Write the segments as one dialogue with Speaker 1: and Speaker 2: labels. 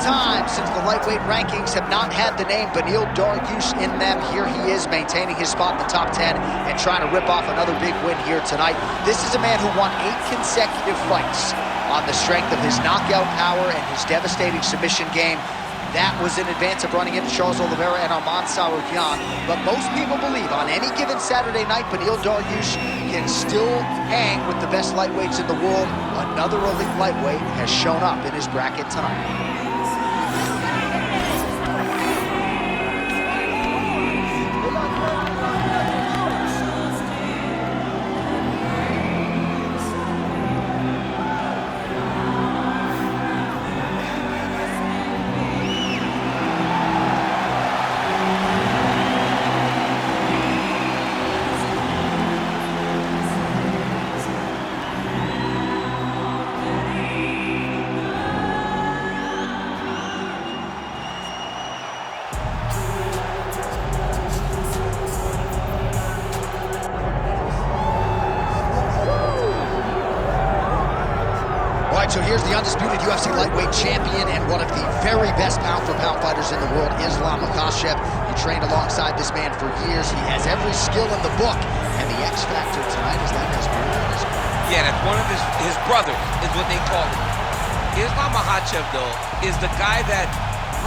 Speaker 1: time since the lightweight rankings have not had the name Beneil Dariush in them. Here he is maintaining his spot in the top 10 and trying to rip off another big win here tonight. This is a man who won 8 consecutive fights on the strength of his knockout power and his devastating submission game. That was in advance of running into Charles Oliveira and Arman Tsarukyan. But most people believe on any given Saturday night, Beneil Dariush can still hang with the best lightweights in the world. Another elite lightweight has shown up in his bracket tonight. So here's the undisputed UFC lightweight champion and one of the very best pound-for-pound fighters in the world, Islam Makhachev. He trained alongside this man for years. He has every skill in the book. And the X factor tonight is that his brother.
Speaker 2: Yeah, that's one of his brothers, is what they call him. Islam Makhachev, though, is the guy that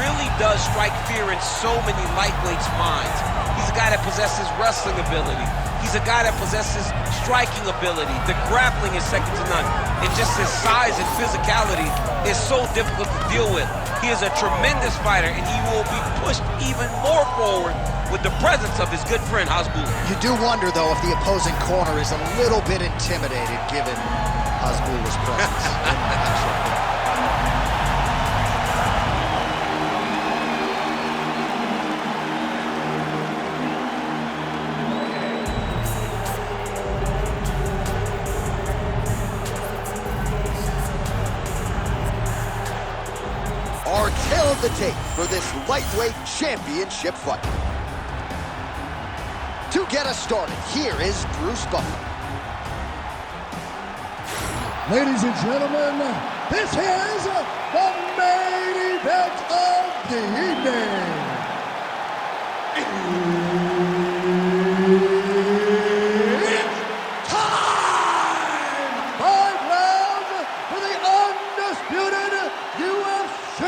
Speaker 2: really does strike fear in so many lightweights' minds. He's a guy that possesses wrestling ability. He's a guy that possesses striking ability. The grappling is second to none. And just his size and physicality is so difficult to deal with. He is a tremendous fighter, and he will be pushed even more forward with the presence of his good friend, Hasbulla.
Speaker 1: You do wonder, though, if the opposing corner is a little bit intimidated given Hasbulla's presence. Our tail of the tape for this lightweight championship fight. To get us started, here is Bruce Buffer.
Speaker 3: Ladies and gentlemen, this is the main event of the evening. It's time! 5 rounds for the undisputed UFC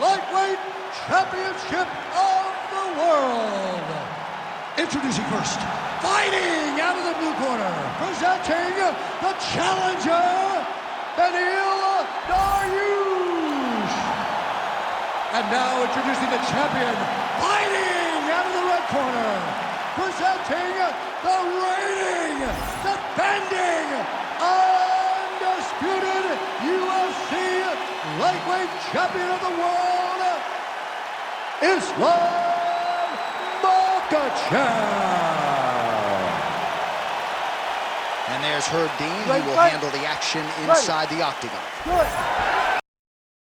Speaker 3: Lightweight Championship of the world. Introducing first, fighting out of the blue corner, presenting the challenger, Beneil Dariush. And now introducing the champion, fighting out of the red corner, presenting the reigning, defending, undisputed UFC lightweight champion of the world, Islam Makhachev.
Speaker 1: And there's Herb Dean, who will handle the action inside the octagon.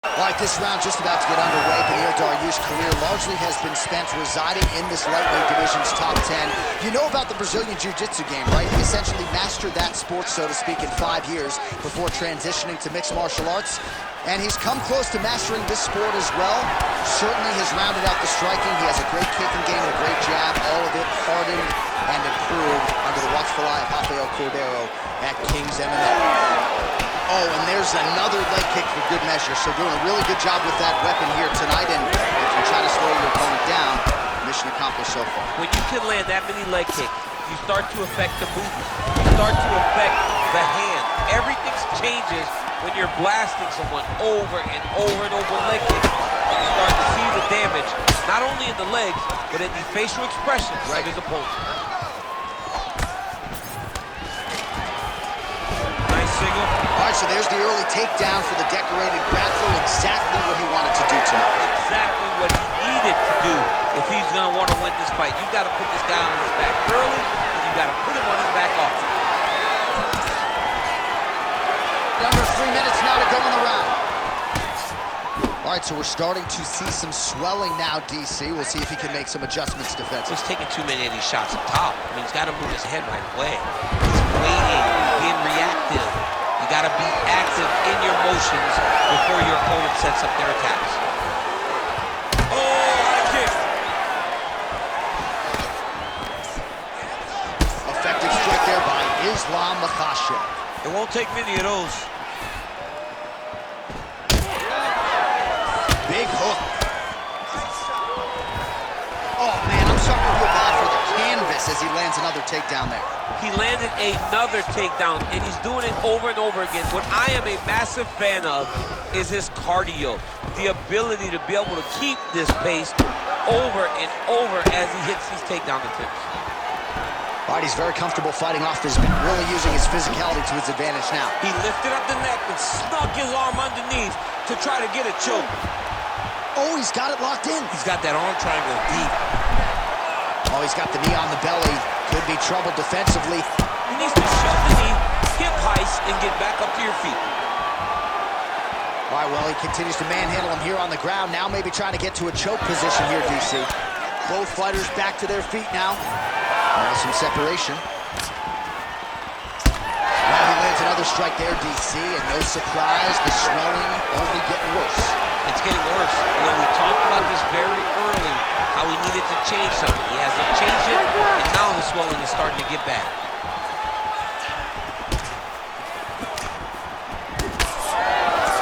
Speaker 1: All right, this round just about to get underway. Beneil Dariush's career largely has been spent residing in this lightweight division's top 10. You know about the Brazilian Jiu-Jitsu game, right? He essentially mastered that sport, so to speak, in 5 years before transitioning to mixed martial arts. And he's come close to mastering this sport as well. Certainly has rounded out the striking. He has a great kicking game, a great jab, all of it hardened and improved under the watchful eye of Rafael Cordero at King's MMA. Oh, and there's another leg kick for good measure. So doing a really good job with that weapon here tonight. And if you try to slow your opponent down, mission accomplished so far.
Speaker 2: When you can land that many leg kicks, you start to affect the movement. You start to affect the hand. Everything changes when you're blasting someone over and over and over leg kicks. You start to see the damage, not only in the legs, but in the facial expressions of his opponent. Nice single.
Speaker 1: All right, so there's the early takedown for the decorated grappler. Exactly what he wanted to do tonight.
Speaker 2: Exactly what he needed to do if he's going to want to win this fight. You got to put this guy on his back early, and you got to put him on his back often.
Speaker 1: Under 3 minutes now to go in the round. All right, so we're starting to see some swelling now, DC. We'll see if he can make some adjustments defensively.
Speaker 2: He's taking too many of these shots up top. I mean, he's got to move his head right away. He's waiting, being reactive. You got to be active in your motions before your opponent sets up their attacks. Oh, what a kick.
Speaker 1: Effective strike there by Islam Makhachev.
Speaker 2: It won't take many of those.
Speaker 1: Big hook. Oh, man, I'm starting to feel bad for the canvas as he lands another takedown there.
Speaker 2: He landed another takedown, and he's doing it over and over again. What I am a massive fan of is his cardio, the ability to be able to keep this pace over and over as he hits these takedown attempts.
Speaker 1: All right, he's very comfortable fighting off this man, really using his physicality to his advantage now.
Speaker 2: He lifted up the neck and snuck his arm underneath to try to get a choke.
Speaker 1: Oh, he's got it locked in.
Speaker 2: He's got that arm triangle deep.
Speaker 1: Oh, he's got the knee on the belly. Could be trouble defensively.
Speaker 2: He needs to shove the knee, hip heist, and get back up to your feet.
Speaker 1: All right, well, he continues to manhandle him here on the ground. Now maybe trying to get to a choke position here, DC. Both fighters back to their feet now. Now some separation. Well, he lands another strike there, DC, and no surprise, the swelling only getting worse.
Speaker 2: It's getting worse. You know, we talked about this very early, how he needed to change something. He hasn't changed it, and now the swelling is starting to get bad.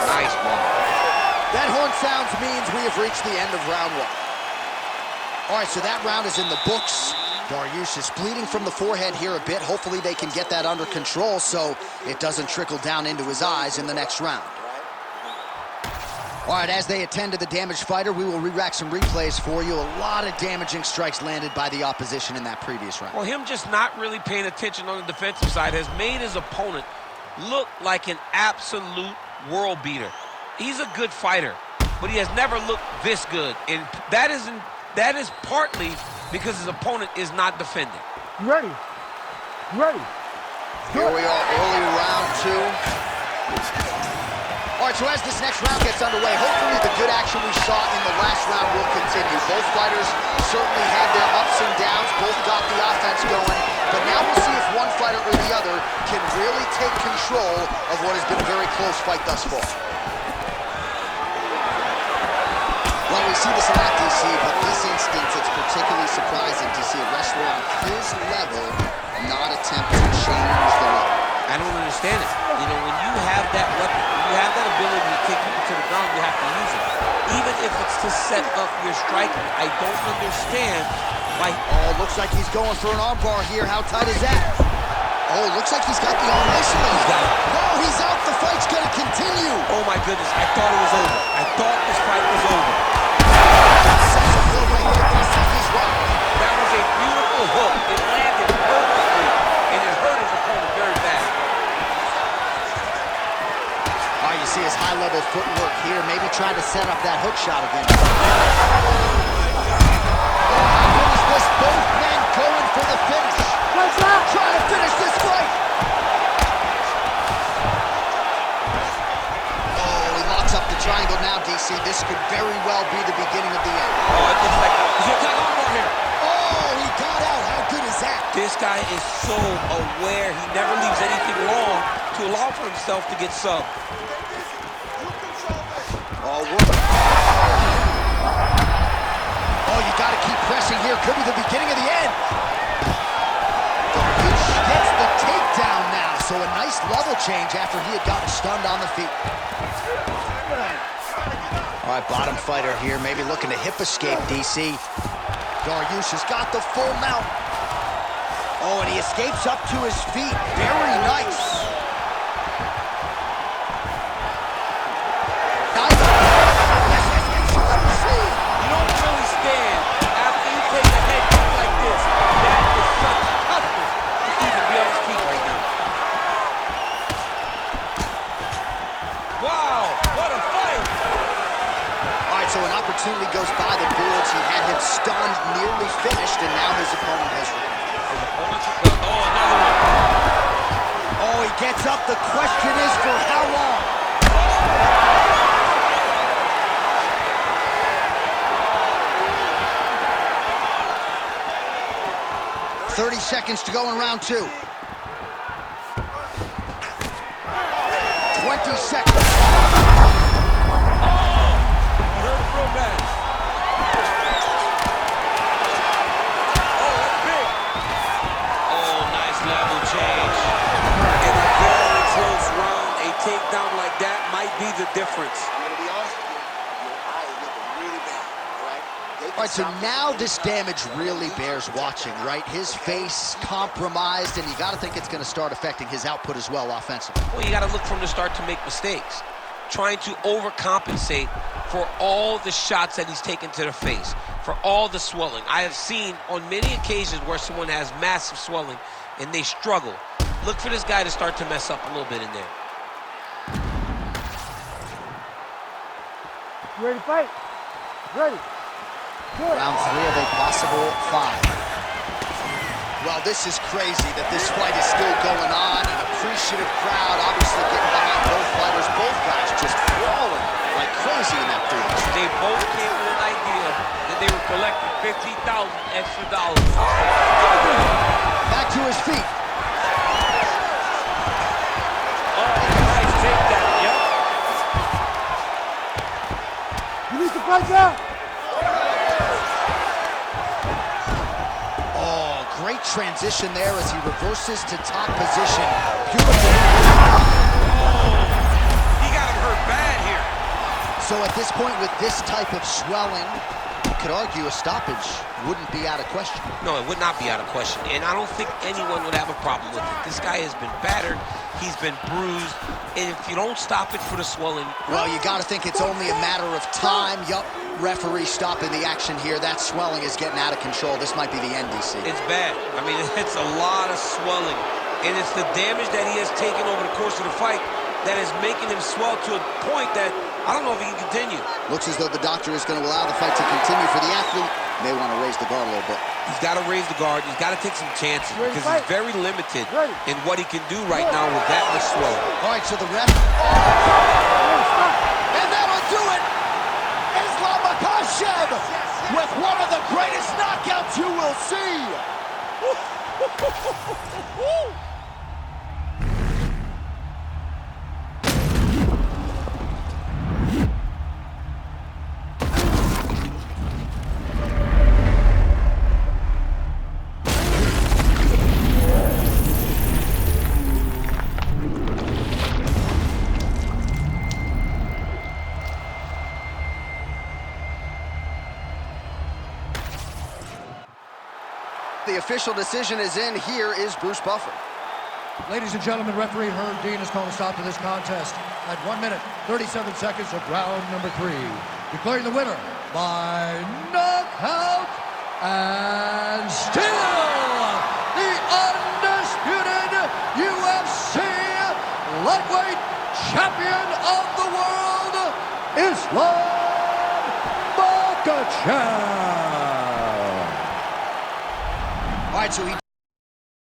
Speaker 2: Nice ball.
Speaker 1: That horn sounds means we have reached the end of round one. All right, so that round is in the books. Dariush is bleeding from the forehead here a bit. Hopefully they can get that under control so it doesn't trickle down into his eyes in the next round. All right, as they attend to the damaged fighter, we will re-rack some replays for you. A lot of damaging strikes landed by the opposition in that previous round.
Speaker 2: Well, him just not really paying attention on the defensive side has made his opponent look like an absolute world beater. He's a good fighter, but he has never looked this good. And that is partly because his opponent is not defending.
Speaker 3: Ready. Ready.
Speaker 1: Here we are, early round two. All right, so as this next round gets underway, hopefully the good action we saw in the last round will continue. Both fighters certainly had their ups and downs, both got the offense going, but now we'll see if one fighter or the other can really take control of what has been a very close fight thus far. Well, we see this a lot, DC, but this instance, it's particularly surprising to see a wrestler on his level not attempt to change the level.
Speaker 2: I don't understand it. You know, when you have that weapon, when you have that ability to take people to the ground, you have to use it. Even if it's to set up your striking, I don't understand why.
Speaker 1: Oh, looks like he's going for an armbar here. How tight is that? Oh, looks like he's got the arm isolated. No, he's out. The fight's going to continue.
Speaker 2: Oh, my goodness. I thought it was over. I thought this fight was over. That was a beautiful hook. It landed perfectly, and it hurt his opponent very bad.
Speaker 1: Oh, you see his high-level footwork here, maybe trying to set up that hook shot again. Oh, how good is this? Both men going for the finish. Trying to finish this fight. Oh, he locks up the triangle now, DC. This could very well be the beginning of the end.
Speaker 2: Oh, it looks like he's going to take armbar here.
Speaker 1: Oh, he got out. How good is that?
Speaker 2: This guy is so aware. He never leaves anything wrong to allow for himself to get subbed.
Speaker 1: Oh, you got to keep pressing here. Could be the beginning of the end. Dariush gets the takedown now. So a nice level change after he had gotten stunned on the feet. All right, bottom fighter here, maybe looking to hip escape, DC. Dariush has got the full mount. Oh, and he escapes up to his feet. Very nice.
Speaker 2: You don't really stand after you take a head kick like this. That is such toughness to even be on his feet right now. Wow, what a fight!
Speaker 1: All right, so an opportunity goes by the boards. He had him stunned, nearly finished, and now his opponent has recovered.
Speaker 2: Oh, another one.
Speaker 1: Oh, he gets up. The question is for how long? 30 seconds to go in round two. seconds.
Speaker 2: Oh, he hurt him real bad. Oh, that's big. Oh, nice level change. In a very close round, a takedown like that might be the difference.
Speaker 1: All right, so now this damage really bears watching, right? His face compromised, and you got to think it's going to start affecting his output as well offensively.
Speaker 2: Well, you got to look from the start to make mistakes. Trying to overcompensate for all the shots that he's taken to the face, for all the swelling. I have seen on many occasions where someone has massive swelling and they struggle. Look for this guy to start to mess up a little bit in there.
Speaker 4: You ready to fight? Ready.
Speaker 1: Round 3 of a possible 5. Well, this is crazy that this fight is still going on. An appreciative crowd, obviously getting behind both fighters. Both guys just brawling like crazy in that previous.
Speaker 2: They both came with an idea that they were collecting $50,000 extra dollars.
Speaker 1: Back to his feet.
Speaker 2: Oh, nice takedown, yep.
Speaker 4: You need to fight now.
Speaker 1: Great transition there as he reverses to top position. Beautiful.
Speaker 2: He got him hurt bad here.
Speaker 1: So at this point, with this type of swelling, you could argue a stoppage wouldn't be out of question.
Speaker 2: No, it would not be out of question, and I don't think anyone would have a problem with it. This guy has been battered, he's been bruised, and if you don't stop it for the swelling...
Speaker 1: Well, you got to think it's only a matter of time. Yup, referee stopping the action here. That swelling is getting out of control. This might be the end, DC.
Speaker 2: It's bad. I mean, it's a lot of swelling, and it's the damage that he has taken over the course of the fight that is making him swell to a point that I don't know if he can continue.
Speaker 1: Looks as though the doctor is going to allow the fight to continue for the athlete. May want to raise the guard a little bit.
Speaker 2: He's got to raise the guard. He's got to take some chances because he's very limited in what he can do right now with that much swelling.
Speaker 1: All right, so the ref... And that'll do it! Islam Makhachev with one of the greatest knockouts you will see! The official decision is in. Here is Bruce Buffer.
Speaker 3: Ladies and gentlemen, referee Herb Dean has called a stop to this contest at 1 minute, 37 seconds of round number 3. Declaring the winner by knockout and still the undisputed UFC lightweight champion of the world, Islam Makhachev.
Speaker 1: All right, so he